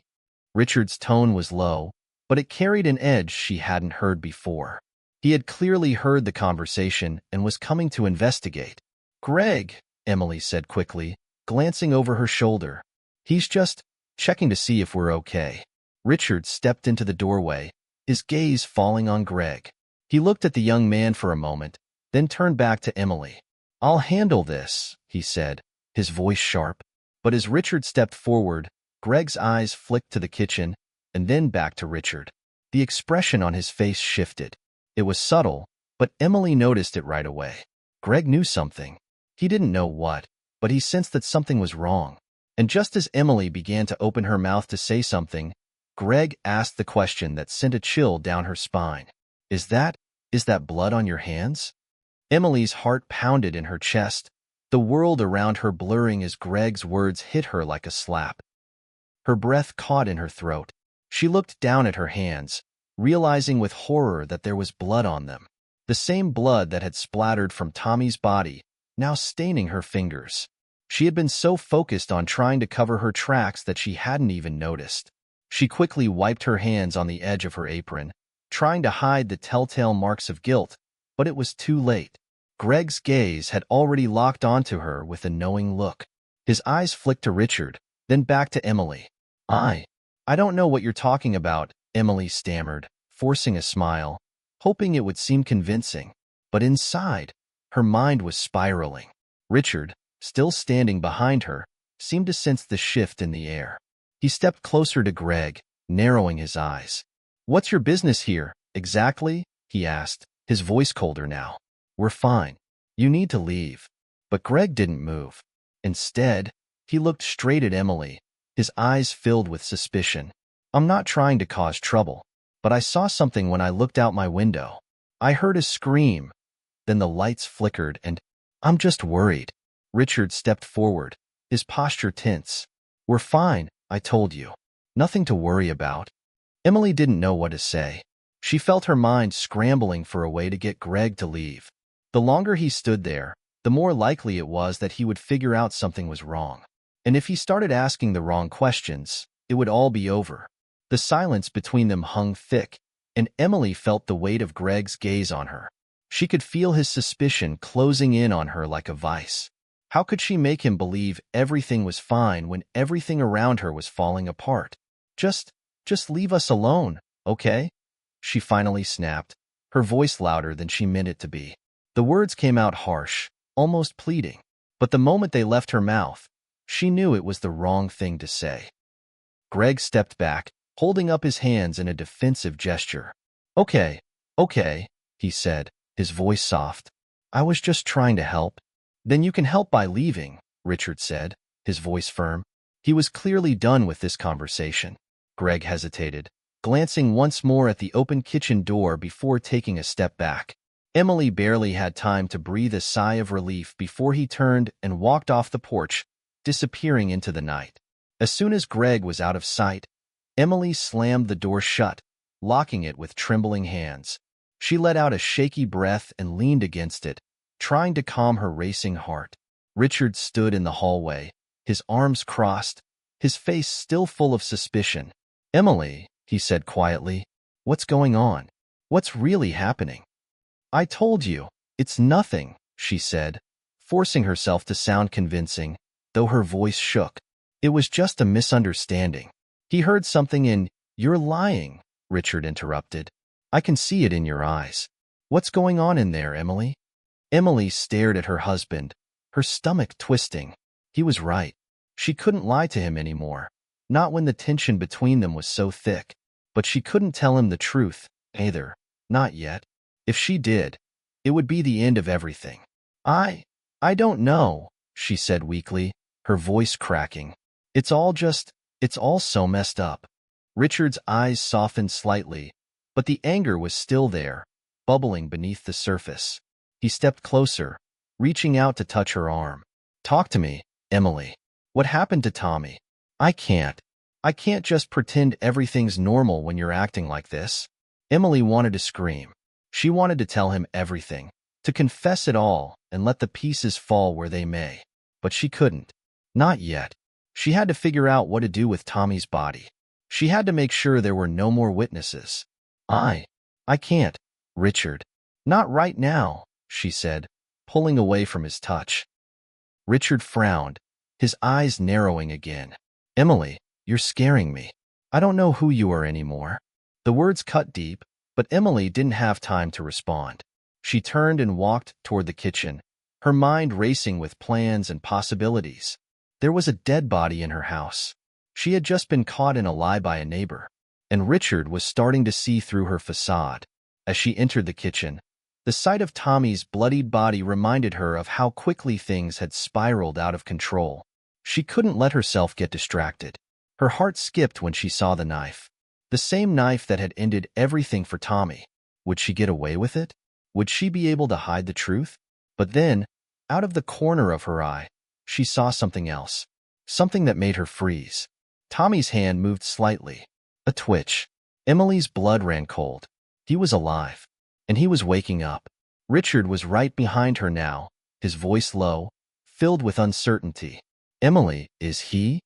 Richard's tone was low, but it carried an edge she hadn't heard before. He had clearly heard the conversation and was coming to investigate. Greg, Emily said quickly, glancing over her shoulder. He's just checking to see if we're okay. Richard stepped into the doorway, his gaze falling on Greg. He looked at the young man for a moment, then turned back to Emily. I'll handle this, he said, his voice sharp. But as Richard stepped forward, Greg's eyes flicked to the kitchen and then back to Richard. The expression on his face shifted. It was subtle, but Emily noticed it right away. Greg knew something. He didn't know what, but he sensed that something was wrong. And just as Emily began to open her mouth to say something, Greg asked the question that sent a chill down her spine. Is that blood on your hands? Emily's heart pounded in her chest, the world around her blurring as Greg's words hit her like a slap. Her breath caught in her throat. She looked down at her hands, realizing with horror that there was blood on them. The same blood that had splattered from Tommy's body, now staining her fingers. She had been so focused on trying to cover her tracks that she hadn't even noticed. She quickly wiped her hands on the edge of her apron, trying to hide the telltale marks of guilt, but it was too late. Greg's gaze had already locked onto her with a knowing look. His eyes flicked to Richard, then back to Emily. I don't know what you're talking about, Emily stammered, forcing a smile, hoping it would seem convincing. But inside, her mind was spiraling. Richard, still standing behind her, seemed to sense the shift in the air. He stepped closer to Greg, narrowing his eyes. What's your business here, exactly? He asked, his voice colder now. We're fine. You need to leave. But Greg didn't move. Instead, he looked straight at Emily, his eyes filled with suspicion. I'm not trying to cause trouble, but I saw something when I looked out my window. I heard a scream. Then the lights flickered and… I'm just worried. Richard stepped forward, his posture tense. We're fine, I told you. Nothing to worry about. Emily didn't know what to say. She felt her mind scrambling for a way to get Greg to leave. The longer he stood there, the more likely it was that he would figure out something was wrong. And if he started asking the wrong questions, it would all be over. The silence between them hung thick, and Emily felt the weight of Greg's gaze on her. She could feel his suspicion closing in on her like a vice. How could she make him believe everything was fine when everything around her was falling apart? Just leave us alone, okay? She finally snapped, her voice louder than she meant it to be. The words came out harsh, almost pleading, but the moment they left her mouth, she knew it was the wrong thing to say. Greg stepped back, holding up his hands in a defensive gesture. Okay, he said, his voice soft. I was just trying to help. Then you can help by leaving, Richard said, his voice firm. He was clearly done with this conversation. Greg hesitated, glancing once more at the open kitchen door before taking a step back. Emily barely had time to breathe a sigh of relief before he turned and walked off the porch, disappearing into the night. As soon as Greg was out of sight, Emily slammed the door shut, locking it with trembling hands. She let out a shaky breath and leaned against it, trying to calm her racing heart. Richard stood in the hallway, his arms crossed, his face still full of suspicion. Emily, he said quietly, what's going on? What's really happening? I told you, it's nothing, she said, forcing herself to sound convincing, though her voice shook. It was just a misunderstanding. He heard something in… You're lying, Richard interrupted. I can see it in your eyes. What's going on in there, Emily? Emily stared at her husband, her stomach twisting. He was right. She couldn't lie to him anymore, not when the tension between them was so thick. But she couldn't tell him the truth, either, not yet. If she did, it would be the end of everything. I don't know, she said weakly, her voice cracking. It's all so messed up. Richard's eyes softened slightly, but the anger was still there, bubbling beneath the surface. He stepped closer, reaching out to touch her arm. "Talk to me, Emily. What happened to Tommy? I can't. I can't just pretend everything's normal when you're acting like this." Emily wanted to scream. She wanted to tell him everything, to confess it all and let the pieces fall where they may. But she couldn't. Not yet. She had to figure out what to do with Tommy's body. She had to make sure there were no more witnesses. I can't, Richard. Not right now, she said, pulling away from his touch. Richard frowned, his eyes narrowing again. "Emily, you're scaring me. I don't know who you are anymore." The words cut deep, but Emily didn't have time to respond. She turned and walked toward the kitchen, her mind racing with plans and possibilities. There was a dead body in her house. She had just been caught in a lie by a neighbor, and Richard was starting to see through her facade. As she entered the kitchen, the sight of Tommy's bloodied body reminded her of how quickly things had spiraled out of control. She couldn't let herself get distracted. Her heart skipped when she saw the knife. The same knife that had ended everything for Tommy. Would she get away with it? Would she be able to hide the truth? But then, out of the corner of her eye, she saw something else. Something that made her freeze. Tommy's hand moved slightly. A twitch. Emily's blood ran cold. He was alive, and he was waking up. Richard was right behind her now, his voice low, filled with uncertainty. "Emily, is he?"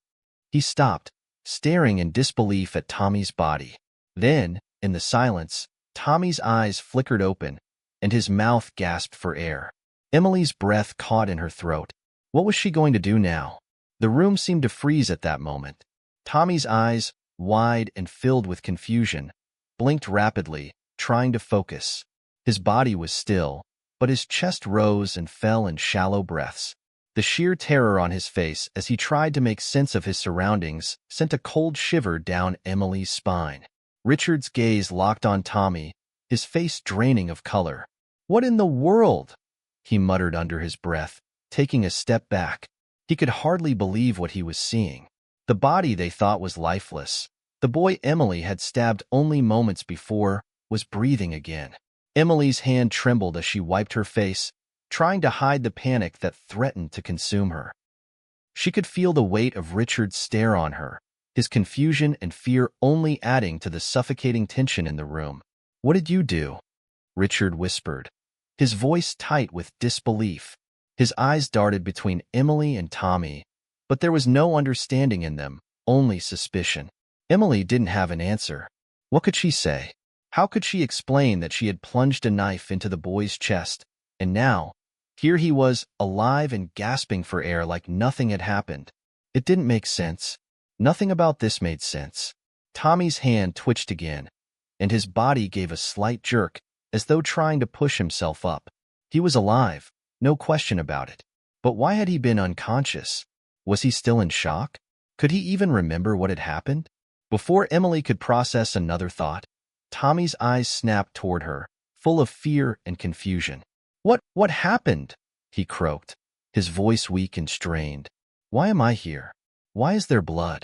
He stopped, staring in disbelief at Tommy's body. Then, in the silence, Tommy's eyes flickered open, and his mouth gasped for air. Emily's breath caught in her throat. What was she going to do now? The room seemed to freeze at that moment. Tommy's eyes, wide and filled with confusion, blinked rapidly, trying to focus. His body was still, but his chest rose and fell in shallow breaths. The sheer terror on his face as he tried to make sense of his surroundings sent a cold shiver down Emily's spine. Richard's gaze locked on Tommy, his face draining of color. "What in the world?" he muttered under his breath, taking a step back. He could hardly believe what he was seeing. The body they thought was lifeless, the boy Emily had stabbed only moments before, was breathing again. Emily's hand trembled as she wiped her face, trying to hide the panic that threatened to consume her. She could feel the weight of Richard's stare on her, his confusion and fear only adding to the suffocating tension in the room. "What did you do?" Richard whispered, his voice tight with disbelief. His eyes darted between Emily and Tommy, but there was no understanding in them, only suspicion. Emily didn't have an answer. What could she say? How could she explain that she had plunged a knife into the boy's chest, and now, here he was, alive and gasping for air like nothing had happened? It didn't make sense. Nothing about this made sense. Tommy's hand twitched again, and his body gave a slight jerk, as though trying to push himself up. He was alive, no question about it. But why had he been unconscious? Was he still in shock? Could he even remember what had happened? Before Emily could process another thought, Tommy's eyes snapped toward her, full of fear and confusion. What happened?" he croaked, his voice weak and strained. "Why am I here? Why is there blood?"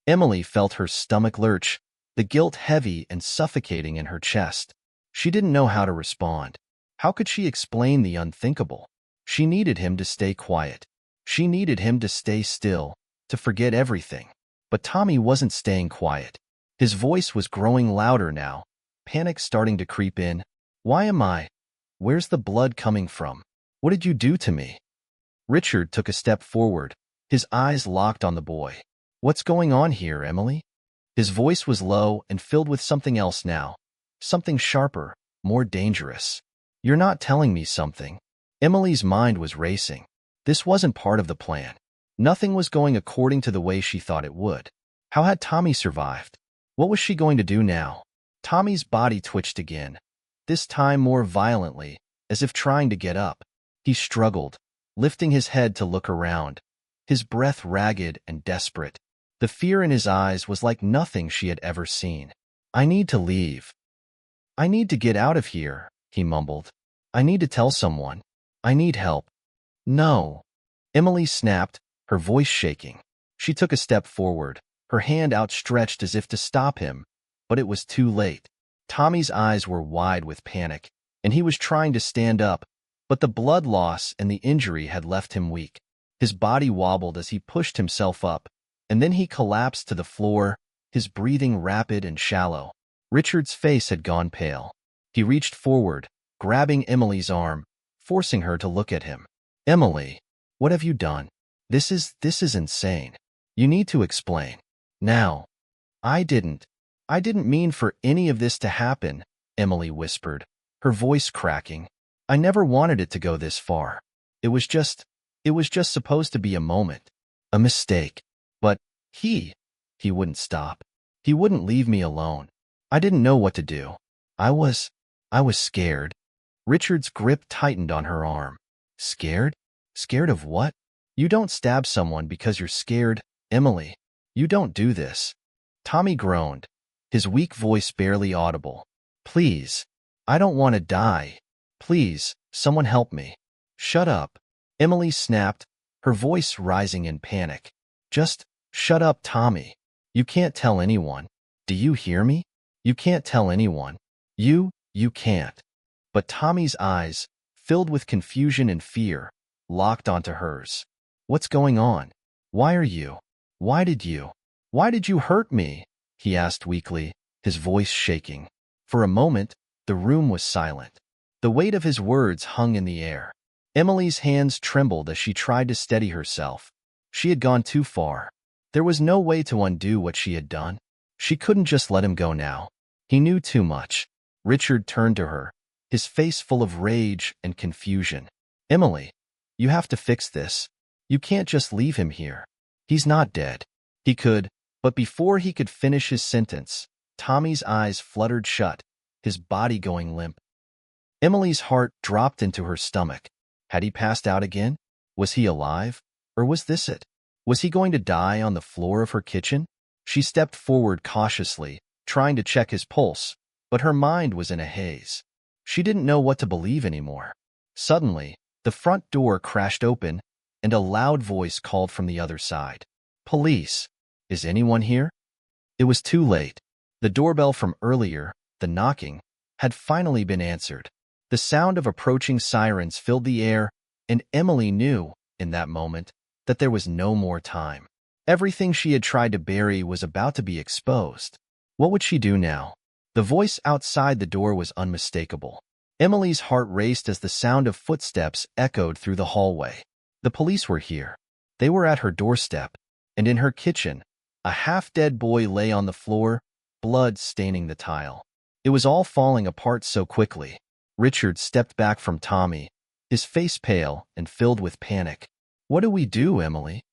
Emily felt her stomach lurch, the guilt heavy and suffocating in her chest. She didn't know how to respond. How could she explain the unthinkable? She needed him to stay quiet. She needed him to stay still, to forget everything. But Tommy wasn't staying quiet. His voice was growing louder now, panic starting to creep in. "Why am I? Where's the blood coming from? What did you do to me?" Richard took a step forward, his eyes locked on the boy. "What's going on here, Emily?" His voice was low and filled with something else now, something sharper, more dangerous. "You're not telling me something." Emily's mind was racing. This wasn't part of the plan. Nothing was going according to the way she thought it would. How had Tommy survived? What was she going to do now? Tommy's body twitched again, this time more violently, as if trying to get up. He struggled, lifting his head to look around, his breath ragged and desperate. The fear in his eyes was like nothing she had ever seen. "I need to leave. I need to get out of here," he mumbled. "I need to tell someone. I need help." "No." Emily snapped, her voice shaking. She took a step forward, her hand outstretched as if to stop him, but it was too late. Tommy's eyes were wide with panic, and he was trying to stand up, but the blood loss and the injury had left him weak. His body wobbled as he pushed himself up, and then he collapsed to the floor, his breathing rapid and shallow. Richard's face had gone pale. He reached forward, grabbing Emily's arm, forcing her to look at him. "Emily, what have you done? This is insane. You need to explain. Now." I didn't mean for any of this to happen," Emily whispered, her voice cracking. "I never wanted it to go this far. It was just supposed to be a moment, a mistake. But he wouldn't stop. He wouldn't leave me alone. I didn't know what to do. I was scared." Richard's grip tightened on her arm. "Scared? Scared of what? You don't stab someone because you're scared, Emily. You don't do this." Tommy groaned, his weak voice barely audible. "Please, I don't want to die. Please, someone help me." "Shut up," Emily snapped, her voice rising in panic. "Just shut up, Tommy. You can't tell anyone. Do you hear me? You can't tell anyone. You can't." But Tommy's eyes, filled with confusion and fear, locked onto hers. "What's going on? Why did you hurt me?" he asked weakly, his voice shaking. For a moment, the room was silent. The weight of his words hung in the air. Emily's hands trembled as she tried to steady herself. She had gone too far. There was no way to undo what she had done. She couldn't just let him go now. He knew too much. Richard turned to her, his face full of rage and confusion. "Emily, you have to fix this. You can't just leave him here. He's not dead." He could, but before he could finish his sentence, Tommy's eyes fluttered shut, his body going limp. Emily's heart dropped into her stomach. Had he passed out again? Was he alive? Or was this it? Was he going to die on the floor of her kitchen? She stepped forward cautiously, trying to check his pulse, but her mind was in a haze. She didn't know what to believe anymore. Suddenly, the front door crashed open, and a loud voice called from the other side. "Police! Is anyone here?" It was too late. The doorbell from earlier, the knocking, had finally been answered. The sound of approaching sirens filled the air, and Emily knew, in that moment, that there was no more time. Everything she had tried to bury was about to be exposed. What would she do now? The voice outside the door was unmistakable. Emily's heart raced as the sound of footsteps echoed through the hallway. The police were here. They were at her doorstep, and in her kitchen, a half-dead boy lay on the floor, blood staining the tile. It was all falling apart so quickly. Richard stepped back from Tommy, his face pale and filled with panic. "What do we do, Emily?"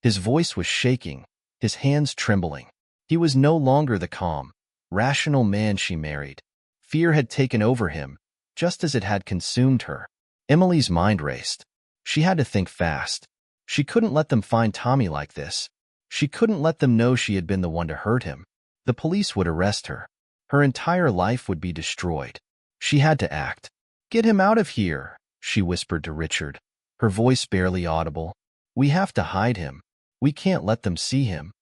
His voice was shaking, his hands trembling. He was no longer the calm, rational man she married. Fear had taken over him, just as it had consumed her. Emily's mind raced. She had to think fast. She couldn't let them find Tommy like this. She couldn't let them know she had been the one to hurt him. The police would arrest her. Her entire life would be destroyed. She had to act. "Get him out of here," she whispered to Richard, her voice barely audible. "We have to hide him. We can't let them see him."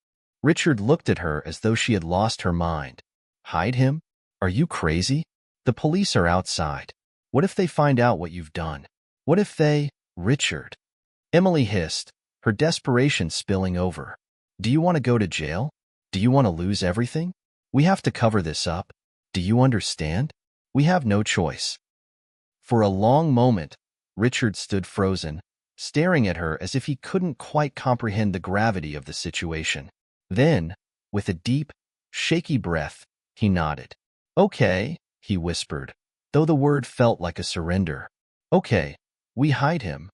Richard looked at her as though she had lost her mind. "Hide him? Are you crazy? The police are outside. What if they find out what you've done? What if they—" "Richard," Emily hissed, her desperation spilling over. "Do you want to go to jail? Do you want to lose everything? We have to cover this up. Do you understand? We have no choice." For a long moment, Richard stood frozen, staring at her as if he couldn't quite comprehend the gravity of the situation. Then, with a deep, shaky breath, he nodded. "Okay," he whispered, though the word felt like a surrender. "Okay, we hide him,